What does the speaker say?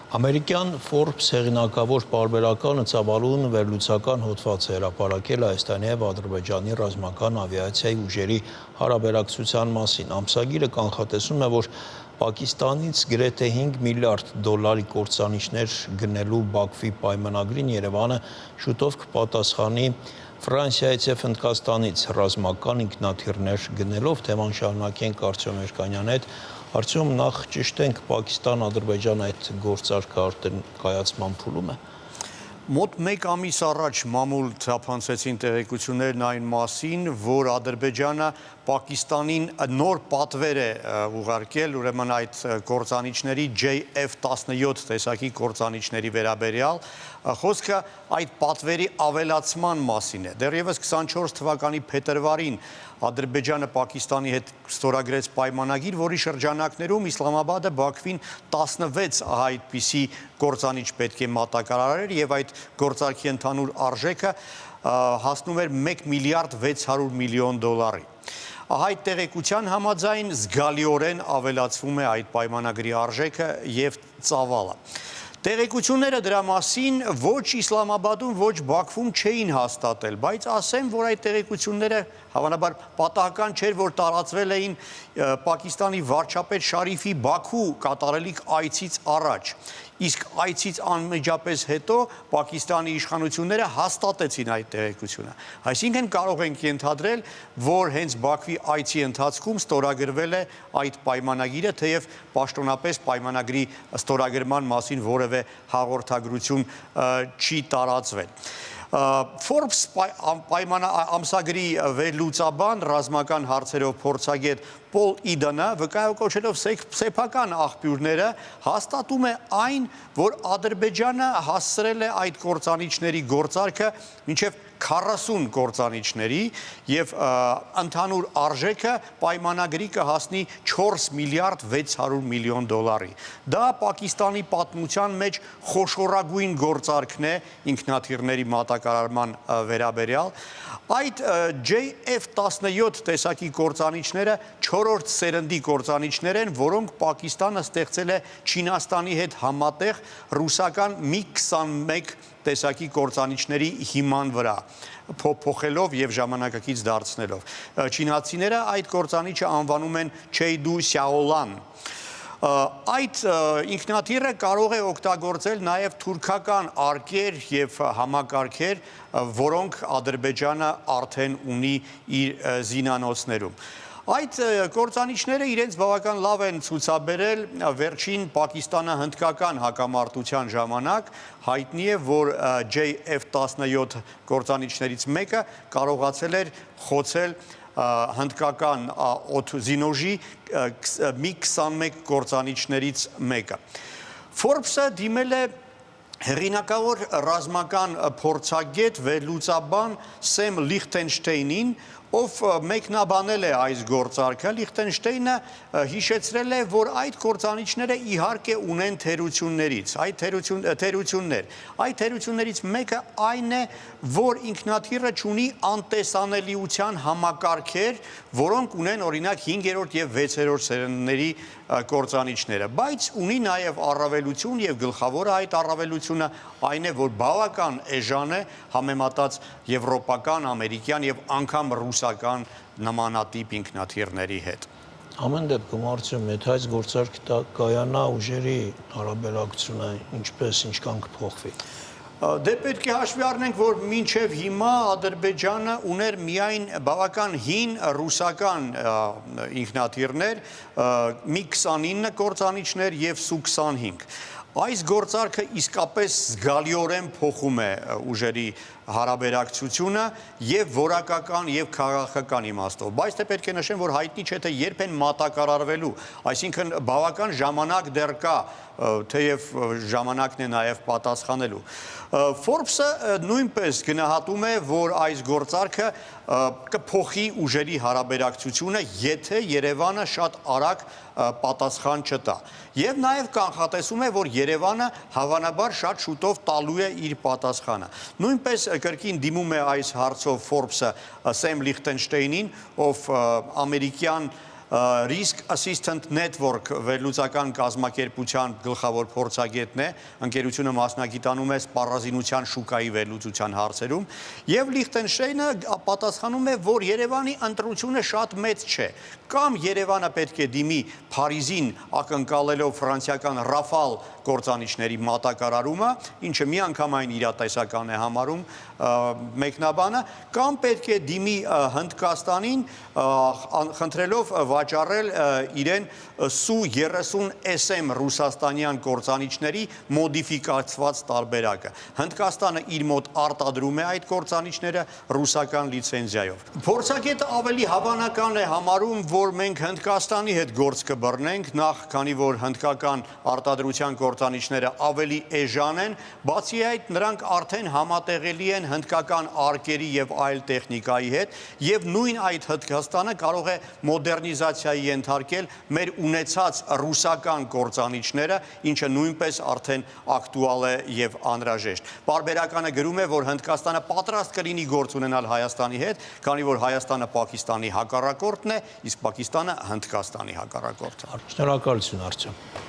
Ամերիկյան Forbes հեղինակավոր պարբերականը ծավալուն վերլուծական հոդված է հրապարակել Հայաստանի և Ադրբեջանի ռազմական ավիացիայի ուժերի հարաբերակցության մասին։ Ամսագիրը կանխատեսում է, որ Պակիստանից գրեթե 5 միլիարդ դոլարի կործանիչներ գնելու Բաքվի պայմանագրին Երևանը շուտով կպատասխանի Ֆրանսիայից և Հնդկաստանից ռազմական ինքնաթիռներ գնելով։ Թեման շարունակենք Արտյոմ Երկանյանի հետ։ Արտյոմ, նախ ճշտենք, Պակիստան-Ադրբեջան այդ գործարքը արդեն կայացման փուլում է։ Մոտ մեկ ամիս առաջ մամուլ թափանցեցին տեղեկություններն այն մասին, որ Ադրբեջանը Պակիստանին նոր պատվեր է ուղարկել, ուրեմն այդ կործանիչների JF-17 տեսակի կործանիչների վերաբերյալ, խոսքը այդ պատվերի ավելացման մասին է։ Դեռևս 24 թվականի փետրվարին Ադրբեջանը Պակիստանի հետ ստորագրեց պայմանագիր, որի շրջանակներում Իսլամաբադը Բաքվին 16 այդպիսի կործանիչ պետք է մատակարարեր եւ այդ գործարքի ընդհանուր արժեքը հասնում էր 1 միլիարդ 600 միլիոն դոլարի։ Այդ տեղեկության համաձայն զգալիորեն ավելացվում է այդ պայմանագրի արժեքը եւ ծավալը։ Տեղեկությունները դրա մասին ոչ Իսլամաբադում, ոչ Բաքվում չէին հաստատել, բայց ասեմ, որ այդ տեղեկությունները հավանաբար պատահական չէր, որ տարածվել էին Պակիստանի վարչապետ Շարիֆի Բաքու կատարելիք այցից առաջ։ Իսկ այցից անմիջապես հետո Պակիստանի իշխանությունները հաստատեցին այդ տեղեկությունը։ Այսինքն կարող ենք ենթադրել, որ հենց Բաքվի այցի ընթացքում ստորագրվել է այդ պայմանագիրը, թեև պաշտոնապես պայմանագրի ստորագրման մասին որևէ հաղորդագրություն չի տարածվել։ Forbes ամսագրի վերլուծաբան, ռազմական հարցերով փորձագետ Պոլ Իդանը վկայակոչելով սեփական աղբյուրները հաստատում է այն, որ Ադրբեջանը հասցրել է այդ կործանիչների գործարքը մինչև 40 կործանիչների եւ ընդհանուր արժեքը պայմանագրի կհասնի 4 միլիարդ 600 միլիոն դոլարի։ Դա Պակիստանի պատմության մեջ խոշորագույն գործարքն է ինքնաթիռների մատակարարման վերաբերյալ։ Այդ JF-17 տեսակի կործանիչները 4-րդ սերնդի կործանիչներ են, որոնք Պակիստանը ստեղծել է Չինաստանի հետ համատեղ ռուսական MiG-21 տեսակի կործանիչների հիման վրա, փոխելով եւ ժամանակակից դարձնելով։ Չինացիները այդ կործանիչը անվանում են Չեյդու Սյաոլան։ Այդ ինքնաթիռը կարող է օգտագործել նաև թուրքական արկեր եւ համակարգեր, որոնք Ադրբեջանը արդեն ունի իր զինանոցներում։ Այդ կործանիչները իրենց բավական լավ են ցուցաբերել վերջին Պակիստանա-հնդկական հակամարտության ժամանակ։ Հայտնի է, որ JF-17 կործանիչներից մեկը կարողացել էր խոցել հնդկական օդզինոժի MiG-21 կործանիչներից մեկը։ Forbes-ը դիմել է հեղինակավոր ռազմական փորձագետ, վերլուծաբան Սեմ Լիխտենշտեյնին, ով մեկնաբանել է այս գործարքը։ Լիխտենշտեյնը հիշեցրել է, որ այդ կործանիչները իհարկե ունեն թերություններից, այդ թերություններից մեկը այն է, որ ինքնաթիռը ունի անտեսանելիության համակարգեր, որոնք ունեն օրինակ 5-րդ եւ 6-րդ սերնդների կործանիչները, բայց ունի նաև առավելություն եւ գլխավորը այդ առավելությունը այն է, որ բավական էժան է համեմատած եվրոպական, ամերիկյան եւ անգամ ռուսական նմանատիպ ինքնաթիռների հետ։ Ամեն դեպքում Արտյոմ, եթե այս գործարքը կայանա, ուժերի հարաբերակցությունը ինչքան կփոխվի։ Դե պետք է հաշվի առնենք, որ մինչև հիմա Ադրբեջանը ուներ միայն բավական հին ռուսական ինքնաթիռներ, MiG-29 կործանիչներ եւ Su-25։ Այս գործարքը իսկապես զգալիորեն փոխում է ուժերի հարաբերակցությունը եւ որակական եւ քաղաքական իմաստով, բայց դե պետք է նշեմ, որ հայտնի չէ թե երբ են մատակարարվելու, այսինքն բավական ժամանակ դեռ կա, թեև ժամանակն է նաև պատասխանելու։ Forbes-ը նույնպես գնահատում է, որ այս գործարքը կփոխի ուժերի հարաբերակցությունը, եթե Երևանը շատ արագ պատասխան չտա։ Եվ նաև կանխատեսում է, որ Երևանը հավանաբար շատ շուտով տալու է իր պատասխանը։ Նույնպես կրկին դիմում է այս հարցով Forbes-ը Սեմ Լիխտենշտեյնին, ով ամերիկյան Risk Assistant Network վերլուծական կազմակերպության գլխավոր փորձագետն է, ընկերությունը մասնագիտանում է սպառազինության շուկայի վերլուծության հարցերում, եւ Լիխտենշտեյնը պատասխանում է, որ Երևանի ընտրությունը շատ մեծ չէ, կամ Երևանը պետք է դիմի Փարիզին ակնկալելով ֆրանսիական Rafale գործանիչների մատակարարումը, ինչը միանգամայն իրատեսական է համարում մեկնաբանը, կամ պետք է դիմի Հնդկաստանին խնդրելով վաճառել իրեն Su-30SM ռուսաստանյան կործանիչների մոդիֆիկացված տարբերակը։ Հնդկաստանը իր մոտ արտադրում է այդ կործանիչները ռուսական լիցենզիայով։ Փորձագետը ավելի հավանական է համարում, որ մենք Հնդկաստանի հետ գործ կբռնենք, նախ քանի որ հնդկական արտադրության կործանիչները ավելի էժան են, բացի այդ նրանք արդեն համատեղելի են հնդկական արկերի եւ այլ տեխնիկայի հետ, եւ նույն այդ Հնդկաստանը կարող է մոդեռնիզացիայի ենթարկել մեր ունեցած ռուսական կործանիչները, ինչը նույնպես արդեն ակտուալ է եւ անհրաժեշտ։ Պարբերականը գրում է, որ Հնդկաստանը պատրաստ կլինի գործ ունենալ Հայաստանի հետ, քանի որ Հայաստանը Պակիստանի հակառակորդն է, իսկ Պակիստանը Հնդկաստանի հակառակորդը։ Շնորհակալություն, Արտյոմ։